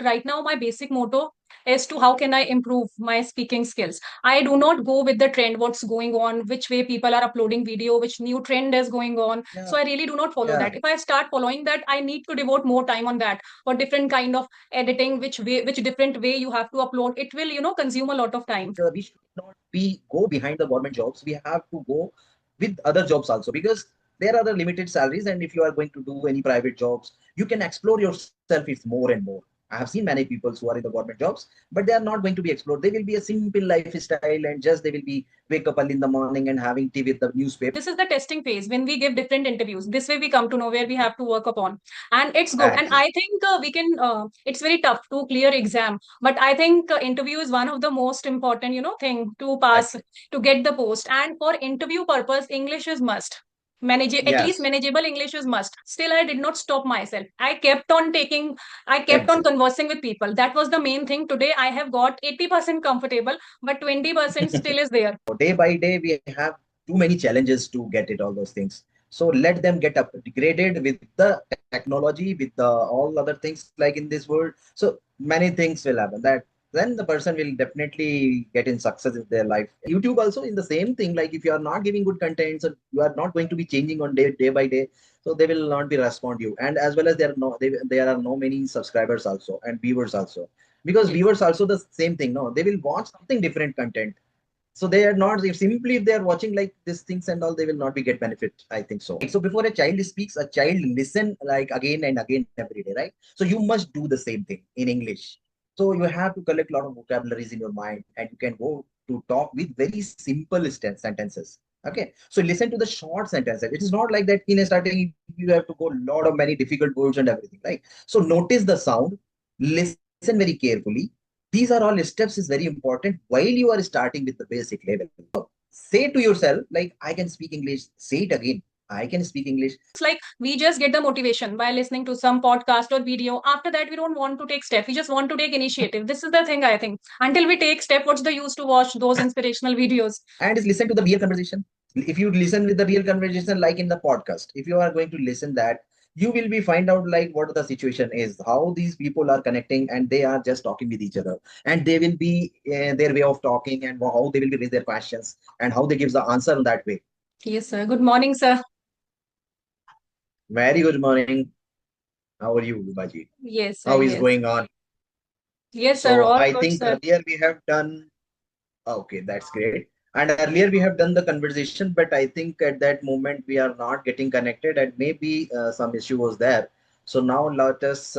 right now my basic motto is to how can I improve my speaking skills. I do not go with the trend, what's going on, which way people are uploading video, which new trend is going on. Yeah, So I really do not follow yeah. that. If I start following that, I need to devote more time on that, for different kind of editing, which way, which different way you have to upload. It will, consume a lot of time. We should not be go behind the government jobs. We have to go with other jobs also, because there are the limited salaries, and if you are going to do any private jobs, you can explore yourself. It's more and more. I have seen many people who are in the government jobs, but they are not going to be explored. They will be a simple lifestyle, and just they will be wake up early in the morning and having tea with the newspaper. This is the testing phase when we give different interviews. This way we come to know where we have to work upon, and it's good. And Exactly. I think we can, it's very tough to clear exam, but I think interview is one of the most important, thing to pass, Exactly. to get the post. And for interview purpose, English is must. Manage, at least Yes. manageable English is must. Still I did not stop myself. I kept on Exactly. conversing with people. That was the main thing. Today I have got 80% comfortable, but 20% still is there. Day by day, we have too many challenges to get it, all those things. So let them get upgraded with the technology, with the all other things like in this world. So many things will happen, that then the person will definitely get in success in their life. YouTube also in the same thing, like if you are not giving good content, so you are not going to be changing on day by day, so they will not be respond you. And as well as there are no many subscribers also and viewers also, because Yes. viewers also the same thing, no, they will watch something different content. So they are not, if simply if they are watching like these things and all, they will not be get benefit, I think so. So before a child speaks, a child listen like again and again every day, right? So you must do the same thing in English. So you have to collect a lot of vocabularies in your mind, and you can go to talk with very simple sentences. Okay, so listen to the short sentences. It is not like that in a starting you have to go a lot of many difficult words and everything, right? So notice the sound, listen very carefully. These are all steps is very important while you are starting with the basic level. Say to yourself like, I can speak English. Say it again, I can speak English. It's like we just get the motivation by listening to some podcast or video. After that, we don't want to take step. We just want to take initiative. This is the thing, I think. Until we take step, what's the use to watch those inspirational videos? And is listen to the real conversation. If you listen with the real conversation, like in the podcast, if you are going to listen that, you will be find out like what the situation is, how these people are connecting, and they are just talking with each other, and they will be their way of talking, and how they will raise their questions, and how they give the answer in that way. Yes, sir. Good morning, sir. Very good morning. How are you, Baji? Yes, sir. How is Yes. going on? Yes, sir. So All I good, think sir. earlier we have done. Okay, that's great. And earlier we have done the conversation, but I think at that moment we are not getting connected, and maybe some issue was there. So now let us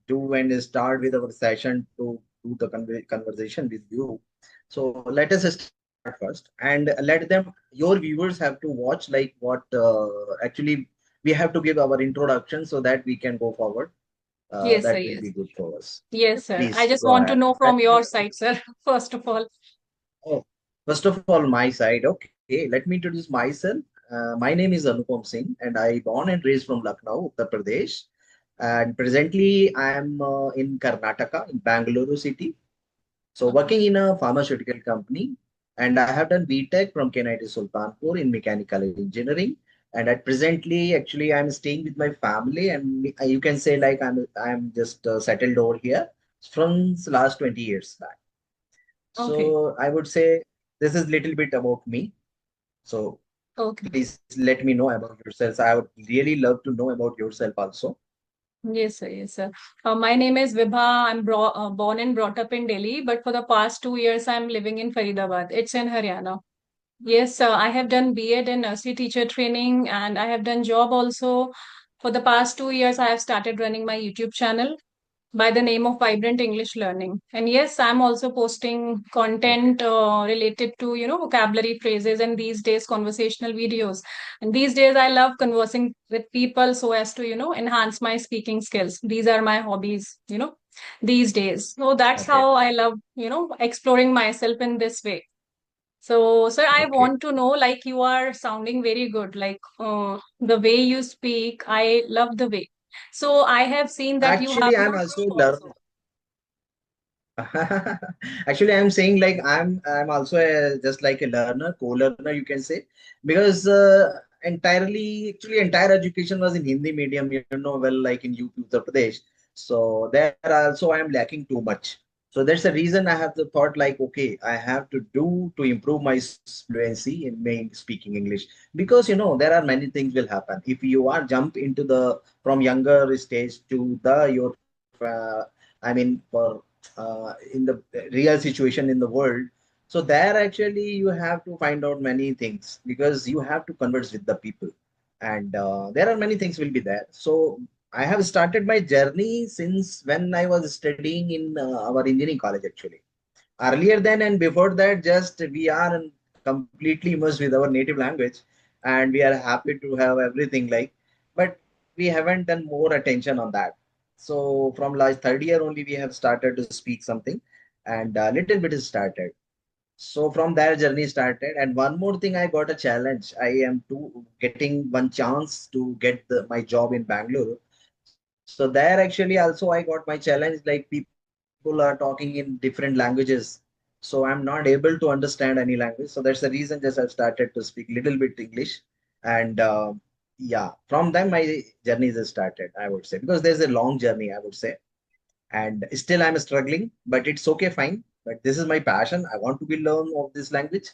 do and start with our session to do the conversation with you. So let us start first, and let them, your viewers have to watch like what actually we have to give our introduction so that we can go forward. Yes, sir. That will Yes. be good for us. Yes, sir. I Please just go want to ahead. know from your side, sir, first of all. Oh, first of all, my side. Okay, let me introduce myself. My name is Anupam Singh, and I born and raised from Lucknow, Uttar Pradesh. And presently, I am in Karnataka, in Bangalore city. So Okay. working in a pharmaceutical company, and I have done BTech from KNIT Sultanpur in mechanical engineering. And at presently, actually, I'm staying with my family, and you can say like I'm just settled over here from last 20 years back. Okay. So I would say this is little bit about me. So Okay. please let me know about yourselves. I would really love to know about yourself also. Yes, sir. Yes, sir. My name is Vibha. I'm born and brought up in Delhi, but for the past 2 years, I'm living in Faridabad. It's in Haryana. Yes, I have done B.Ed and nursery teacher training, and I have done job also. For the past 2 years, I have started running my YouTube channel by the name of Vibrant English Learning. And yes, I'm also posting Okay. content related to, vocabulary phrases, and these days conversational videos. And these days I love conversing with people so as to, enhance my speaking skills. These are my hobbies, these days. So that's Okay. how I love, exploring myself in this way. So, sir, I Okay. want to know, like, you are sounding very good. Like, the way you speak, I love the way. So, I have seen that you have Actually, I'm not also learn. also. Actually, I'm saying like I'm also just like a learner, co-learner, you can say, because entirely actually entire education was in Hindi medium, well, like in UP, Uttar Pradesh. So there also I am lacking too much. So that's the reason I have the thought like, okay, I have to do to improve my fluency in main speaking English, because there are many things will happen if you are jump into the from younger stage to the your I mean for in the real situation in the world. So there actually you have to find out many things because you have to converse with the people, and there are many things will be there. So I have started my journey since when I was studying in our engineering college actually. Earlier then and before that, just we are completely immersed with our native language, and we are happy to have everything like, but we haven't done more attention on that. So from last third year only we have started to speak something, and a little bit is started. So from there journey started, and one more thing, I got a challenge. I am to getting one chance to get my job in Bangalore. So there actually also I got my challenge, like people are talking in different languages. So I'm not able to understand any language. So that's the reason just I've started to speak little bit English. And yeah, from them my journey is started, I would say, because there's a long journey, I would say. And still I'm struggling, but it's okay, fine. But this is my passion. I want to be learn of this language,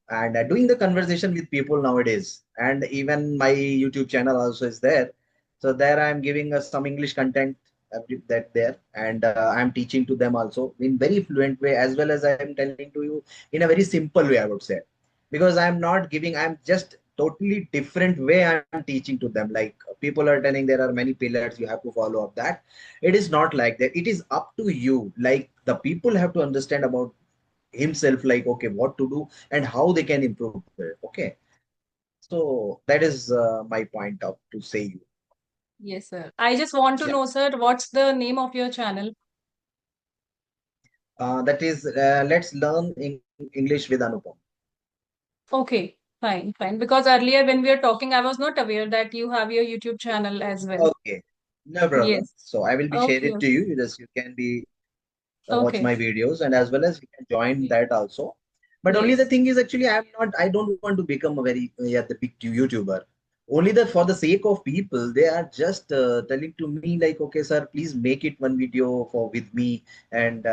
and doing the conversation with people nowadays. And even my YouTube channel also is there. So there I'm giving some English content that there, and I'm teaching to them also in very fluent way, as well as I'm telling to you in a very simple way, I would say, because I'm not giving, I'm just totally different way I'm teaching to them. Like people are telling there are many pillars you have to follow up that. It is not like that. It is up to you. Like the people have to understand about himself, like okay, what to do and how they can improve it. Okay. So that is my point of to say you. Yes, sir. I just want to Yeah. know, sir, what's the name of your channel? That is let's learn English with Anupam. Okay, fine, fine. Because earlier when we were talking, I was not aware that you have your YouTube channel as well. Okay, no problem. Yes. So I will be share Okay, it to okay. you. You can be watch Okay. my videos, and as well as you can join Okay. that also. But only the Yes. thing is actually I don't want to become a very yeah, the big YouTuber. Only that for the sake of people, they are just telling to me like, okay sir, please make it one video for with me. And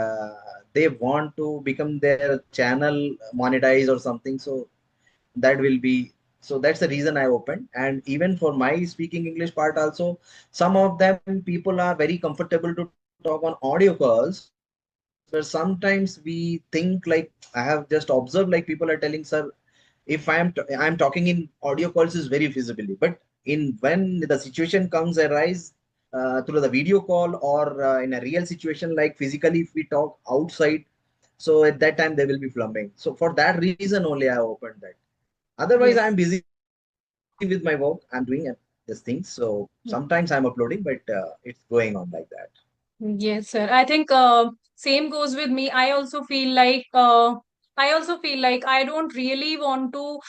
they want to become their channel monetize or something. So that will be, so that's the reason I opened. And even for my speaking English part also, some of them people are very comfortable to talk on audio calls, where sometimes we think like, I have just observed like people are telling sir, if I'm talking in audio calls is very feasibly, but in when the situation comes arise through the video call, or in a real situation like physically if we talk outside, so at that time they will be flumming. So for that reason only I opened that. Otherwise I'm Yes. busy with my work, I'm doing this thing. So sometimes I'm uploading, but it's going on like that. Yes, sir. I think same goes with me. I also feel like I don't really want to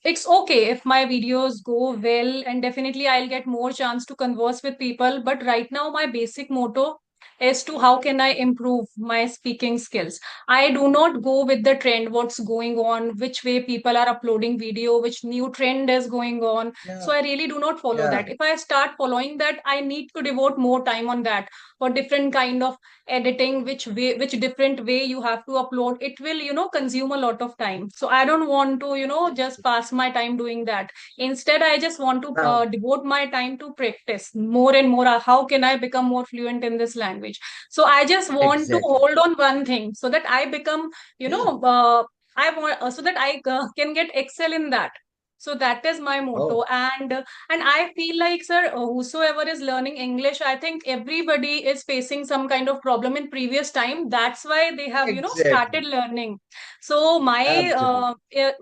it's okay if my videos go well, and definitely I'll get more chance to converse with people, but right now my basic motto is to how can I improve my speaking skills. I do not go with the trend, what's going on, which way people are uploading video, which new trend is going on. Yeah, So I really do not follow yeah, that. If I start following that, I need to devote more time on that, for different kind of editing, which different way you have to upload, it will consume a lot of time. So I don't want to just exactly. pass my time doing that. Instead, I just want to Now, devote my time to practice more and more. How can I become more fluent in this language? So I just want to exactly. hold on one thing so that I become you Yeah. know I want so that I can get excel in that. So that is my motto. Oh, And I feel like, sir, whosoever is learning English, I think everybody is facing some kind of problem in previous time. That's why they have started exactly. learning. So my Absolutely.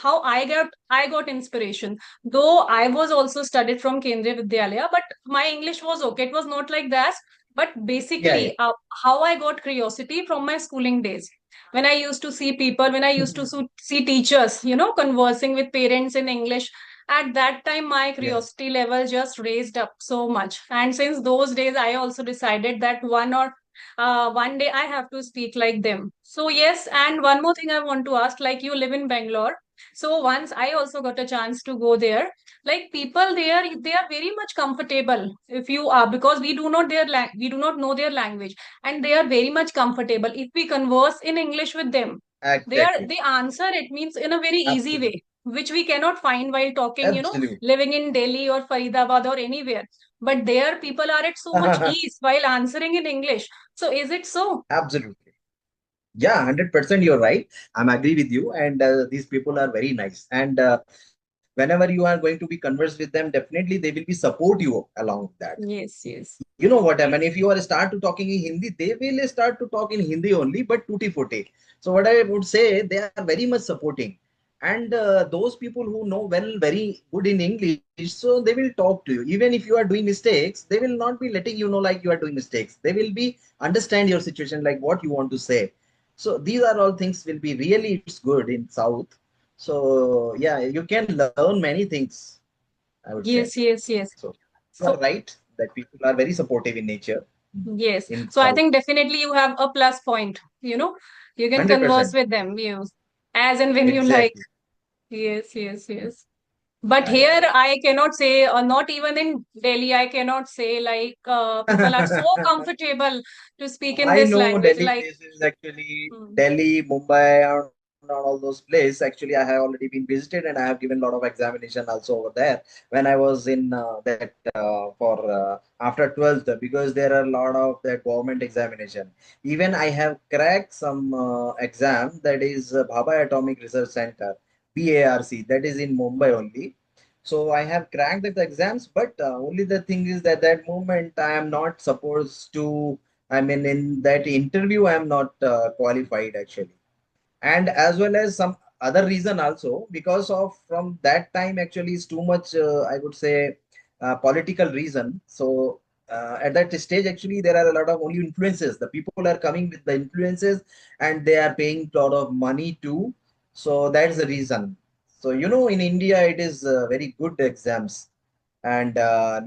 how I got inspiration. Though I was also studied from Kendriya Vidyalaya, but my English was okay, it was not like that. But Yeah, yeah. basically, how I got curiosity from my schooling days, when I used to see people, when I used to see teachers, conversing with parents in English, at that time my Yes. curiosity level just raised up so much. And since those days, I also decided that one day I have to speak like them. So yes, and one more thing I want to ask, like you live in Bangalore. So once I also got a chance to go there. Like people there, they are very much comfortable. If you are, because we do not we do not know their language, and they are very much comfortable. If we converse in English with them, Exactly. they answer it means in a very easy Absolutely. way, which we cannot find while talking, Absolutely. living in Delhi or Faridabad or anywhere. But there, people are at so much ease while answering in English. So is it so? Absolutely. Yeah, 100% you're right. I'm agree with you. And these people are very nice. And whenever you are going to be converse with them, definitely they will be support you along with that. Yes, yes. You know what I mean? If you are start to talking in Hindi, they will start to talk in Hindi only, but tutti frutti. So what I would say, they are very much supporting. And those people who know well, very good in English, so they will talk to you. Even if you are doing mistakes, they will not be letting you know like you are doing mistakes. They will be understand your situation, like what you want to say. So these are all things will be really it's good in South. So yeah, you can learn many things, I would say. Yes, yes, yes. So you are So right that people are very supportive in nature yes. in So I South. think definitely you have a plus point, you can converse 100%. with them, as and when you like. Exactly. Yes, yes, yes. But Yeah, here yeah. I cannot say, or not even in Delhi, I cannot say like people are so comfortable to speak in I this know language. Delhi Like, places actually, hmm, Delhi, Mumbai, and all those places. Actually, I have already been visited and I have given a lot of examination also over there when I was in that for after 12th because there are a lot of that government examination. Even I have cracked some exam that is Bhabha Atomic Research Center, BARC, that is in Mumbai only. So I have cracked the exams, but only the thing is that that moment I am not supposed to. I mean, in that interview, I am not qualified actually, and as well as some other reason also because of from that time actually is too much. I would say political reason. So at that stage, actually, there are a lot of only influences. The people are coming with the influences, and they are paying a lot of money too. So that's the reason. So in India, it is very good exams and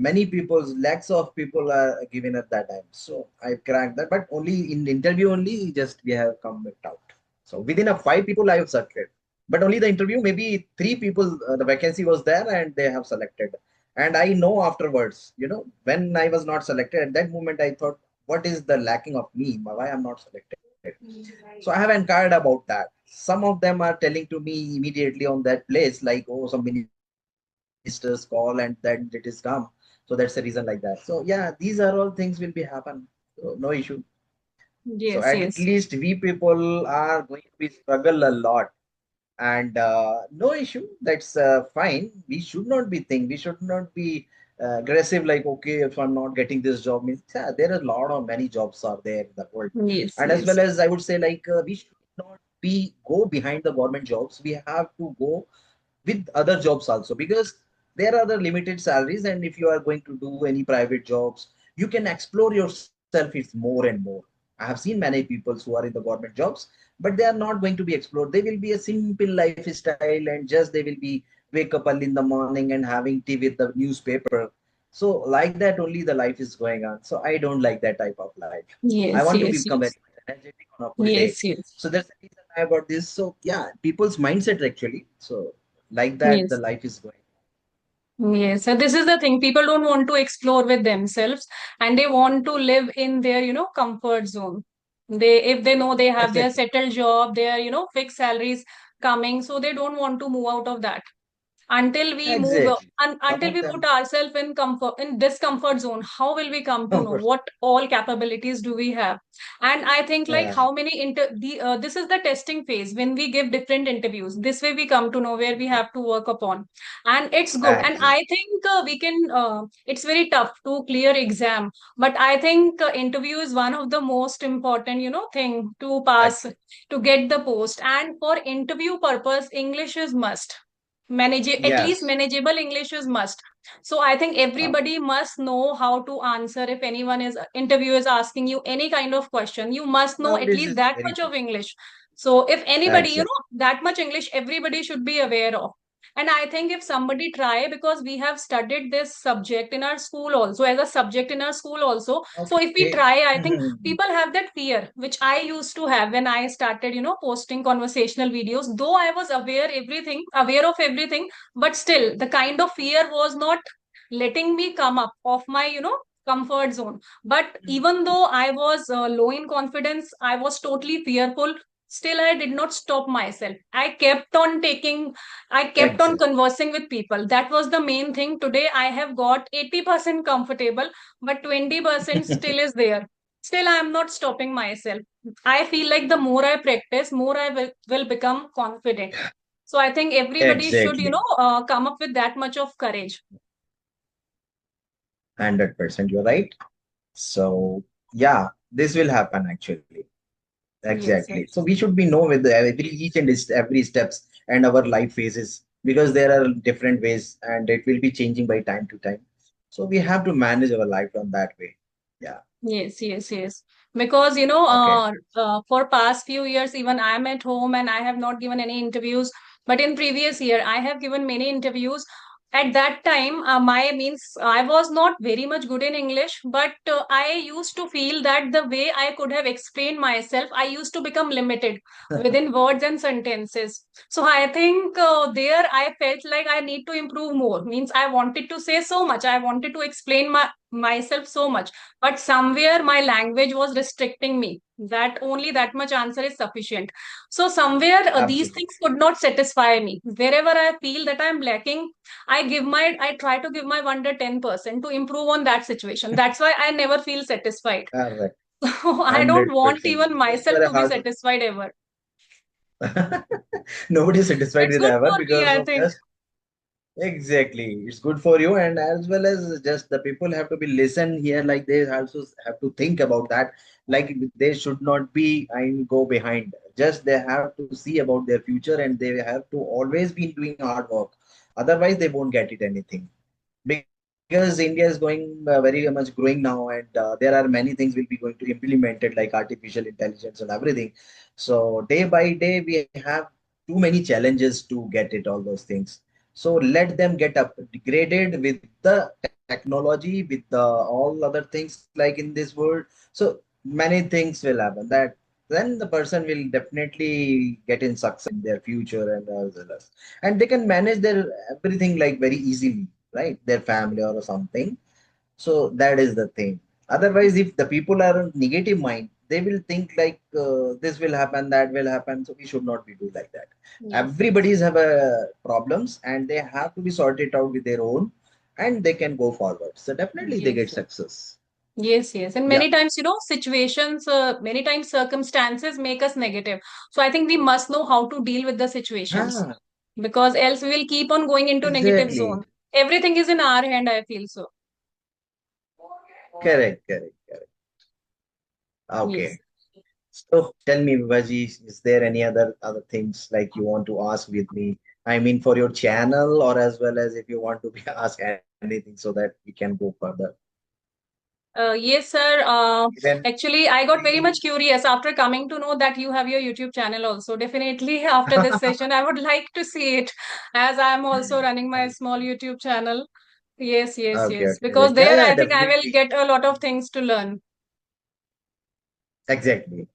many people lakhs of people are given at that time, so I cracked that, but only in the interview only just we have come it out. So within a five people I have selected, but only the interview maybe three people, the vacancy was there and they have selected. And I know afterwards, when I was not selected at that moment, I thought, what is the lacking of me, why I'm not selected? So I have inquired about that. Some of them are telling to me immediately on that place like, oh, some ministers call and then it is come, so that's the reason like that. So yeah, these are all things will be happen, so no issue. So at yes, least yes, we people are going to be struggle a lot, and no issue, that's fine. We should not be think, we should not be aggressive like, okay, if I'm not getting this job means, yeah, there are a lot of many jobs are there in the world. yes, And as yes, well as I would say like we should not be go behind the government jobs, we have to go with other jobs also, because there are the limited salaries, and if you are going to do any private jobs, you can explore yourself it's more and more. I have seen many people who are in the government jobs, but they are not going to be explored. They will be a simple lifestyle and just they will be wake up early in the morning and having tea with the newspaper. So like that only the life is going on, so I don't like that type of life. I yes, want to yes, become very yes, energetic on a full day. yes, yes, So that's the reason I got this. So yeah, people's mindset actually. So like that, the yes. life is going. Yes, so this is the thing. People don't want to explore with themselves, and they want to live in their, comfort zone. If they know they have their Exactly. settled job, their, fixed salaries coming, so they don't want to move out of that until we move Exactly. Some until of we put them ourselves in comfort, in discomfort zone. How will we come to know comfort. what all capabilities do we have? And I think like Yeah. how many this is the testing phase when we give different interviews. This way we come to know where we have to work upon, and it's good. And Exactly. I think we can it's very tough to clear exam, but I think interview is one of the most important thing to pass, Exactly. to get the post. And for interview purpose, English is must. Manage, at least Yes. manageable English is must. So I think Uh, everybody must know how to answer. If anyone is interview is asking you any kind of question, you must know at Nowadays least it's that very much tough. of English. So if anybody, Exactly. that much English everybody should be aware of. And I think if somebody try, because we have studied this subject in our school also, as a subject in our school also. So if we Okay. try, I think people have that fear, which I used to have when I started, posting conversational videos. Though I was aware of everything, but still the kind of fear was not letting me come up of my, comfort zone. But even though I was low in confidence, I was totally fearful. Still, I did not stop myself. I kept on Exactly. conversing with people. That was the main thing. Today, I have got 80% comfortable, but 20% still is there. Still, I am not stopping myself. I feel like the more I practice, more I will become confident. So I think everybody should, Exactly. come up with that much of courage. 100% you're right. So yeah, this will happen actually. Yes, Exactly. So yes. we should be know with every each and every steps and our life phases, because there are different ways and it will be changing by time to time. So we have to manage our life on that way. Yeah. Yes, yes, yes. Because, Okay. for past few years, even I'm at home and I have not given any interviews. But in previous year, I have given many interviews. At that time, my means I was not very much good in English, but I used to feel that the way I could have explained myself, I used to become limited within words and sentences. So I think there I felt like I need to improve more. Means I wanted to say so much. I wanted to explain myself so much, but somewhere my language was restricting me that only that much answer is sufficient. So somewhere these Absolutely. things could not satisfy me. Wherever I feel that I'm lacking, I try to give my 110% to improve on that situation. That's why I never feel satisfied. Correct. So I don't want 100%. even Because you myself are a to be hard. satisfied ever. Nobody is satisfied It's with good ever for me, because I of think. just. Exactly. It's good for you, and as well as just the people have to be listen here, like they also have to think about that. Like they should not be and go behind. Just they have to see about their future, and they have to always be doing hard work. Otherwise, they won't get it anything. Because India is going very much growing now, and there are many things will be going to implemented like artificial intelligence and everything. So day by day, we have too many challenges to get it all those things. So let them get upgraded with the technology, with the all other things like in this world. So many things will happen. That then the person will definitely get in success in their future and as well as, and they can manage their everything like very easily, right? Their family or something. So that is the thing. Otherwise, if the people are on negative mind, they will think like this will happen, that will happen. So we should not be do like that. Yes, yes. Everybody's have problems and they have to be sorted out with their own, and they can go forward. So definitely they Yes, get yes. success. Yes, yes. And Yeah. many times, situations, many times circumstances make us negative. So I think we must know how to deal with the situations, Ah, because else we will keep on going into negative exactly. zone. Everything is in our hand, I feel so. Correct, correct, correct. Yes. Okay. So tell me, Vaji, is there any other things like you want to ask with me? I mean, for your channel, or as well as if you want to be ask anything so that we can go further. Yes, sir. Even Actually, I got very much curious after coming to know that you have your YouTube channel also. Definitely, after this session, I would like to see it, as I am also running my small YouTube channel. Yes, yes, okay, yes. okay. Because Yeah, there, yeah, I think I will definitely. get a lot of things to learn. Exactly.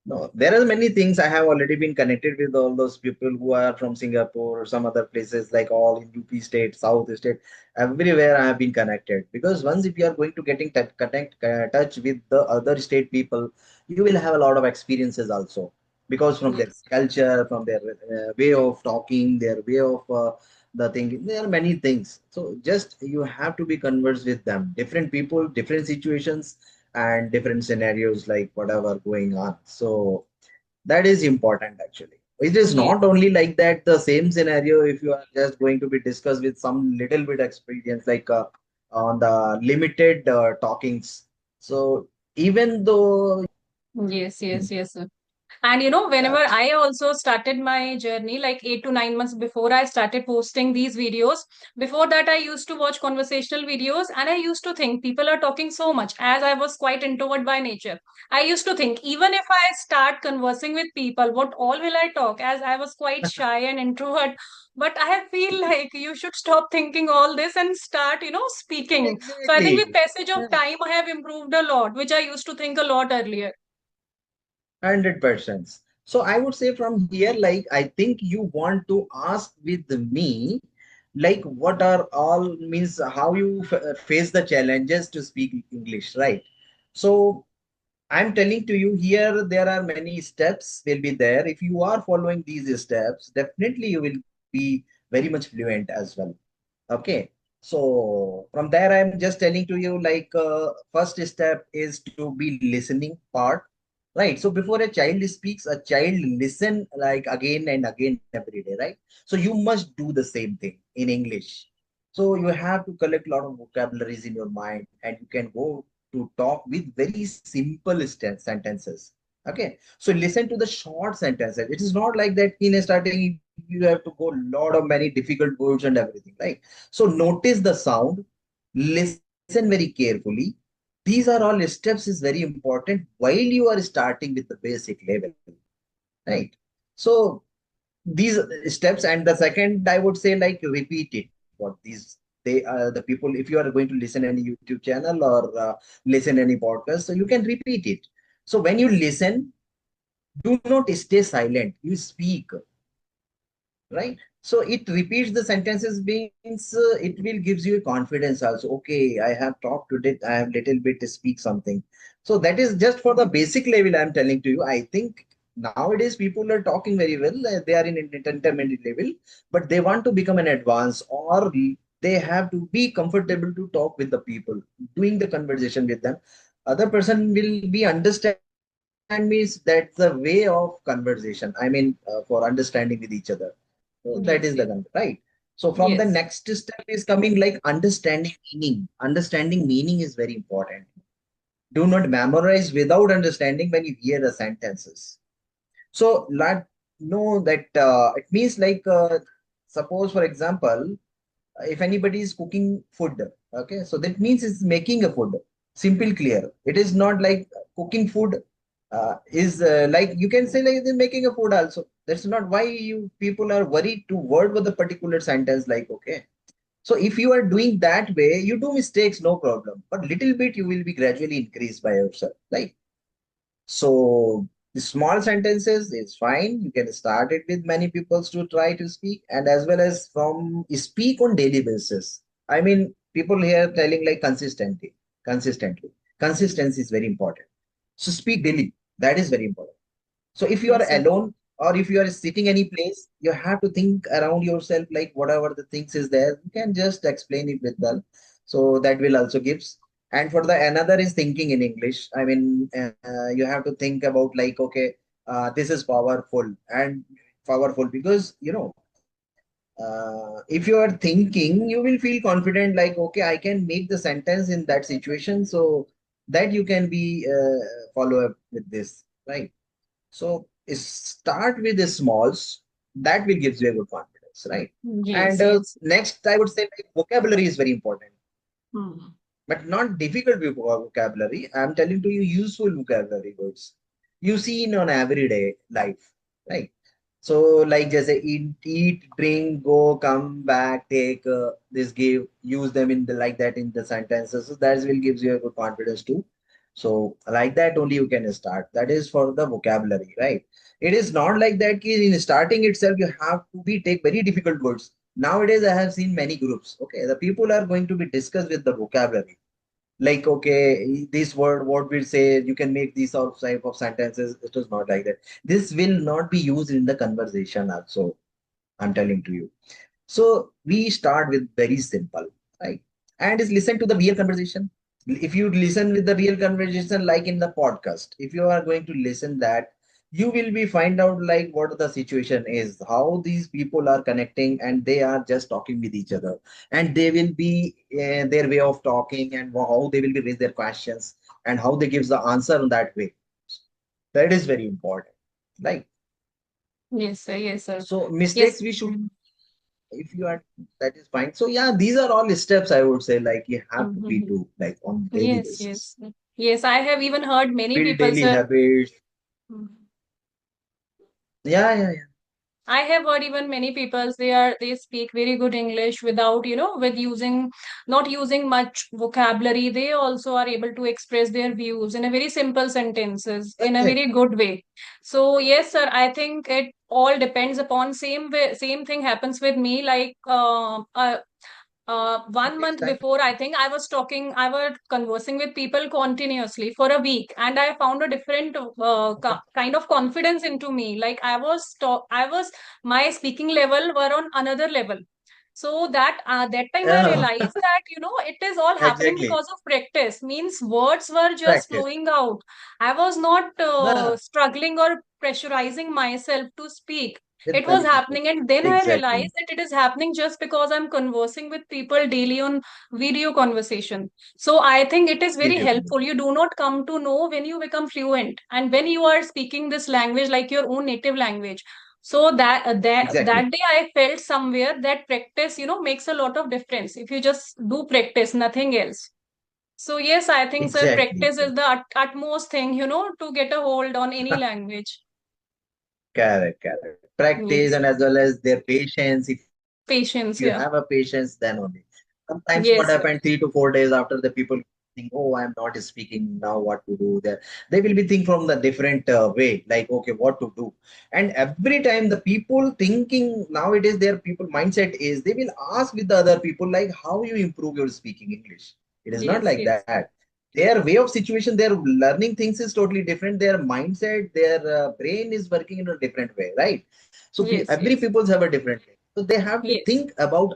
No, there are many things. I have already been connected with all those people who are from Singapore or some other places, like all in UP state, South state, everywhere I have been connected. Because once if you are going to getting touch with the other state people, you will have a lot of experiences also. Because from their Yes. culture, from their way of talking, their way of the thing, there are many things. So just you have to be conversed with them. Different people, different situations, and different scenarios like whatever going on. So that is important actually. It is Yes. not only like that the same scenario if you are just going to be discussed with some little bit experience like on the limited talkings. So even though Yes, yes, yes, sir. And whenever That's I also started my journey, like 8 to 9 months before I started posting these videos, before that I used to watch conversational videos and I used to think people are talking so much as I was quite introvert by nature. I used to think even if I start conversing with people, what all will I talk as I was quite shy and introvert. But I feel like you should stop thinking all this and start, speaking. So I think with exactly. passage of time, I have improved a lot, which I used to think a lot earlier. 100%. So I would say from here, like, I think you want to ask with me, like, what are all means how you face the challenges to speak English, right? So I'm telling to you here, there are many steps will be there. If you are following these steps, definitely you will be very much fluent as well. Okay. So from there, I'm just telling to you like first step is to be listening part. Right. So before a child speaks, a child listen like again and again every day, right? So you must do the same thing in English. So you have to collect a lot of vocabularies in your mind and you can go to talk with very simple sentences. Okay. So listen to the short sentences. It is not like that in a starting you have to go a lot of many difficult words and everything, right? So notice the sound, listen very carefully. These are all steps is very important while you are starting with the basic level, right? So these steps, and the second I would say like repeat it. What these they are the people, if you are going to listen any YouTube channel or listen any podcast, so you can repeat it. So when you listen, do not stay silent, you speak, right? So it repeats the sentences means it will gives you a confidence also. Okay, I have talked today, I have little bit to speak something. So that is just for the basic level I'm telling to you. I think nowadays people are talking very well, they are in intermediate level, but they want to become an advanced, or they have to be comfortable to talk with the people, doing the conversation with them. Other person will be understand means that's the way of conversation, I mean for understanding with each other. So that is the Yes, yes, right. So from the yes. next step is coming like understanding meaning. Understanding meaning is very important. Do not memorize without understanding when you hear the sentences. So let know that it means like suppose for example, if anybody is cooking food, okay, so that means it's making a food. Simple, clear. It is not like cooking food is like you can say like they're making a food also. That's not why you people are worried to word with a particular sentence like okay. So if you are doing that way, you do mistakes, no problem. But little bit you will be gradually increased by yourself, right? So the small sentences is fine. You can start it with many people to try to speak, and as well as from speak on daily basis. I mean, people here telling like consistently. Consistency is very important. So speak daily. That is very important. So if you are Yes, yes. alone or if you are sitting any place, you have to think around yourself like whatever the things is there, you can just explain it with them. So that will also gives. And for the another is thinking in English. I mean, you have to think about like okay, this is powerful and powerful because if you are thinking, you will feel confident like okay, I can make the sentence in that situation. So that you can be follow up with this, right? So start with the smalls. That will give you a good confidence, right? Yes, And yes. next, I would say like, vocabulary is very important, Hmm. but not difficult vocabulary. I'm telling to you useful vocabulary words you see in on everyday life, right? So like just say eat, drink, go, come back, take, this, give, use them in the like that in the sentences. So that will gives you a good confidence too. So like that only you can start. That is for the vocabulary, right? It is not like that ki in starting itself you have to be take very difficult words. Nowadays I have seen many groups. Okay, the people are going to be discussed with the vocabulary like okay this word what will say you can make these sort of type of sentences. It is not like that. This will not be used in the conversation also, I'm telling to you. So we start with very simple, right? And is listen to the real conversation. If you listen with the real conversation, like in the podcast, if you are going to listen that, you will be find out like what the situation is, how these people are connecting, and they are just talking with each other, and they will be their way of talking, and how they will be raise their questions, and how they gives the answer in that way. That is very important. Like, Yes, sir. Yes, sir. so mistakes Yes. we should, Mm. if you are, that is fine. So yeah, these are all steps I would say, like you have to be Mhm. do like on daily Yes, basis. yes. Yes, I have even heard many Build people, daily sir. habits. Mhm. Yeah, yeah, yeah. I have heard even many people they speak very good English without, with using not using much vocabulary. They also are able to express their views in a very simple sentences in a Exactly. very good way. So yes, sir, I think it all depends upon same way, same thing happens with me. Like It one takes month time. before, I think I was conversing with people continuously for a week, and I found a different Okay. kind of confidence into me. Like I was, my speaking level were on another level. So that time I Yeah, realized that it is all happening exactly. because of practice. Means words were just Practice. flowing out. I was not Nah, struggling or pressurizing myself to speak. with It was anything. happening, and then I Exactly. realized that it is happening just because I'm conversing with people daily on video conversation. So I think it is very Video helpful. conversation. You do not come to know when you become fluent and when you are speaking this language like your own native language. So that Exactly. day I felt somewhere that practice, makes a lot of difference. If you just do practice, nothing else. So yes, I think, sir, Exactly. practice is Exactly. the utmost thing, to get a hold on any language. Correct, correct. Practice Yes. and as well as their patience. If you have a patience, Patience, then yeah. only. Sometimes what happened, Yes, 3 to 4 days after the people think, oh, I'm not speaking now, what to do? They will be think from the different way, like, okay, what to do. And every time the people thinking nowadays, their people mindset is they will ask with the other people, like, how you improve your speaking English. It is not yes, like yes, that. Their way of situation, their learning things is totally different. Their mindset, their brain is working in a different way, right? So yes, every yes, people's have a different way. So they have to yes, think about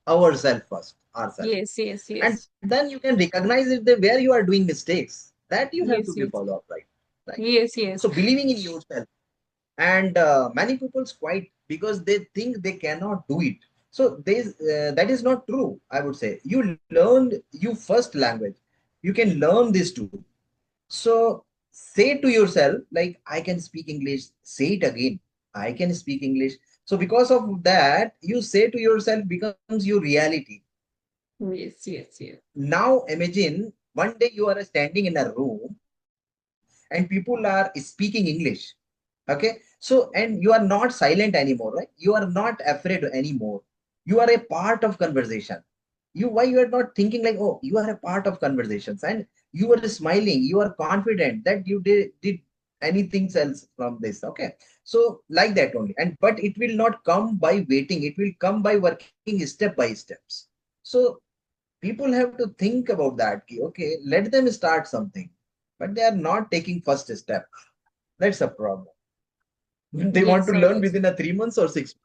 ourselves first, ourselves. yes, yes, And yes, then you can recognize it that where you are doing mistakes. That you have to yes, be yes, follow up, right? Right. yes, So yes, believing in yourself. And many people's quite because they think they cannot do it. So that is not true. I would say you learned you first language. You can learn this too. So say to yourself, like, I can speak English. Say it again. I can speak English. So because of that, you say to yourself becomes your reality. yes, yes, yes, Now imagine one day you are standing in a room and people are speaking English. Okay. So, and you are not silent anymore, right? You are not afraid anymore. You are a part of conversation. Why you are not thinking like, oh, you are a part of conversations, and you are smiling, you are confident that you did anything else from this. Okay. So like that only. And but it will not come by waiting, it will come by working step by steps. So people have to think about that. Okay, let them start something, but they are not taking first step. That's a problem. They want yes, to sir, learn yes. within a 3 months or 6 months.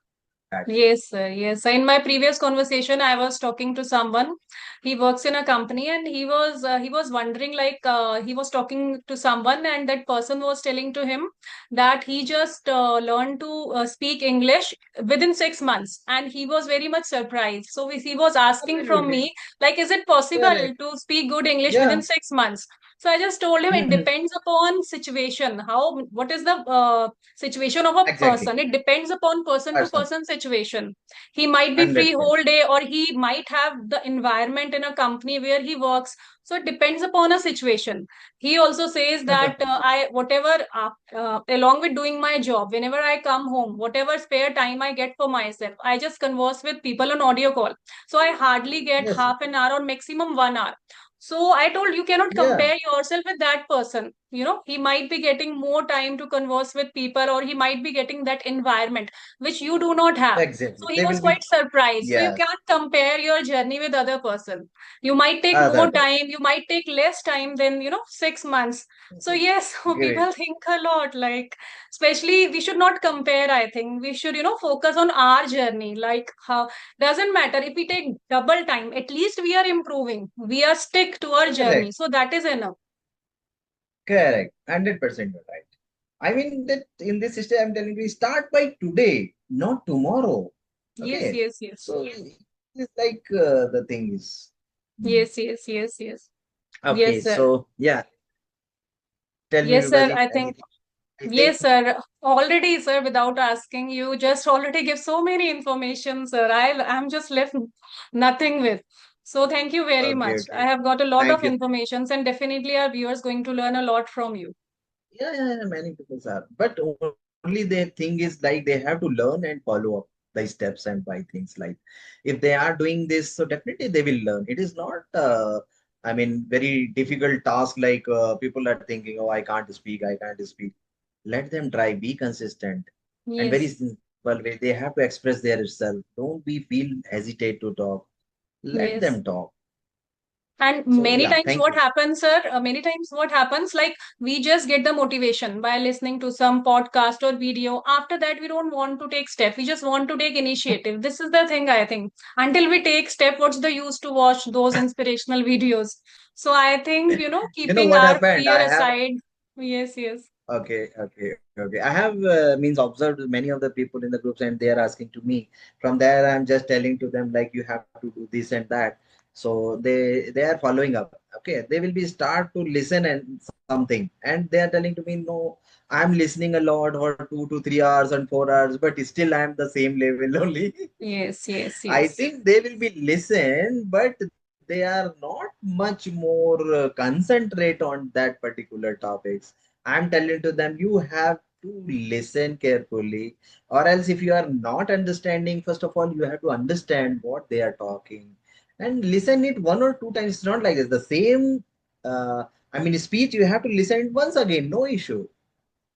That. Yes, sir. Yes. In my previous conversation, I was talking to someone. He works in a company, and he was wondering, like, he was talking to someone, and that person was telling to him that he just learned to speak English within 6 months, and he was very much surprised. So he was asking from Absolutely. me, like, is it possible Correct. to speak good English within Yeah. 6 months? So I just told him it Mhm. depends upon situation. What is the situation of a Exactly. person? It depends upon person to Person. person situation. He might be free 100%. whole day, or he might have the environment in a company where he works. So it depends upon a situation. He also says that I whatever along with doing my job, whenever I come home, whatever spare time I get for myself, I just converse with people on audio call. So I hardly get Yes. half an hour or maximum 1 hour. So I told you cannot Yeah. compare yourself with that person. He might be getting more time to converse with people, or he might be getting that environment which you do not have. So Exactly. he They was will be. quite surprised. So you Yes. can't compare your journey with other person. You might take more Other. time, you might take less time than, 6 months. So yes, Great. people think a lot, like, especially we should not compare, I think. We should, focus on our journey. Like how doesn't matter if we take double time, at least we are improving. We are stick to our journey. Correct. So that is enough. Correct. 100% you're right. I mean that in this system, I'm telling you, start by today, not tomorrow. Yes, Okay. yes, yes. So it's like the thing is. Hmm. Yes, yes, yes, yes. Okay. Yes, sir. So yeah, tell me, Yes, sir. Vibhaji, I think anything. I think Yes, sir. Already, sir, without asking, you just already give so many information, sir. I'm just left nothing with. So thank you very okay, much. I okay. have got a lot Thank of you. informations, and definitely our viewers going to learn a lot from you. Yeah, many people are. But only the thing is like they have to learn and follow up the steps and by things like if they are doing this, so definitely they will learn. It is not I mean very difficult task like people are thinking, oh, I can't speak, I can't speak. Let them try, be consistent and very Yes, simple way. They have to express their self. Don't be feel hesitate to talk. Let yes. them talk. And So many yeah, times thank what you. happens, sir, many times what happens, like we just get the motivation by listening to some podcast or video. After that, we don't want to take step. We just want to take initiative. This is the thing, I think. Until we take step, what's the use to watch those inspirational videos? So I think, You know keeping what our happened? fear I have aside. Yes, yes, okay. I have means observed many of the people in the groups, and they are asking to me. From there, I'm just telling to them like you have to do this and that. So they are following up. Okay, they will be start to listen and something, and they are telling to me, no, I'm listening a lot for 2 to 3 hours and 4 hours, but still I'm the same level only. yes, yes, I yes, think they will be listen, but they are not much more concentrate on that particular topics. I'm telling to them, you have to listen carefully, or else if you are not understanding, first of all, you have to understand what they are talking and listen it 1 or 2 times. It's not like this. The same, speech, you have to listen it once again, no issue.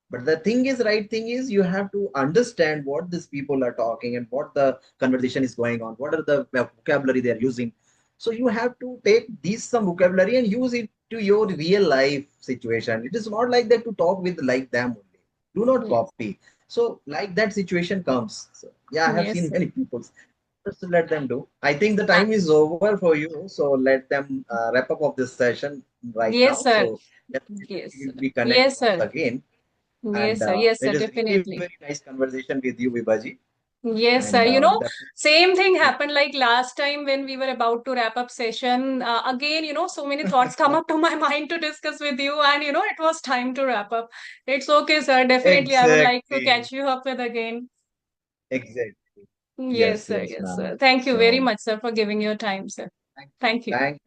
But the thing is, right thing is, you have to understand what these people are talking and what the conversation is going on, what are the vocabulary they are using. So you have to take these some vocabulary and use it to your real life situation. It is not like that to talk with like them only. Do not yes, copy. So like that situation comes. So, yeah, I have yes, seen sir. many people. Just let them do. I think the Ah, time is over for you. So let them wrap up of this session right yes, now. sir. So definitely Yes, we sir. will be connect Yes, once sir. again. And Yes, sir. Yes, it sir. is really Definitely. very nice conversation with you, Vibaji. Yes, sir. And definitely, Same thing happened like last time when we were about to wrap up session. Again, so many thoughts come up to my mind to discuss with you, and it was time to wrap up. It's okay, sir. Definitely, I would like to exactly, catch you up with again. exactly. Yes, Yes, sir. yes, Yes, ma'am. sir. Thank you very So much, sir, for giving your time, sir. thank, Thank you. thank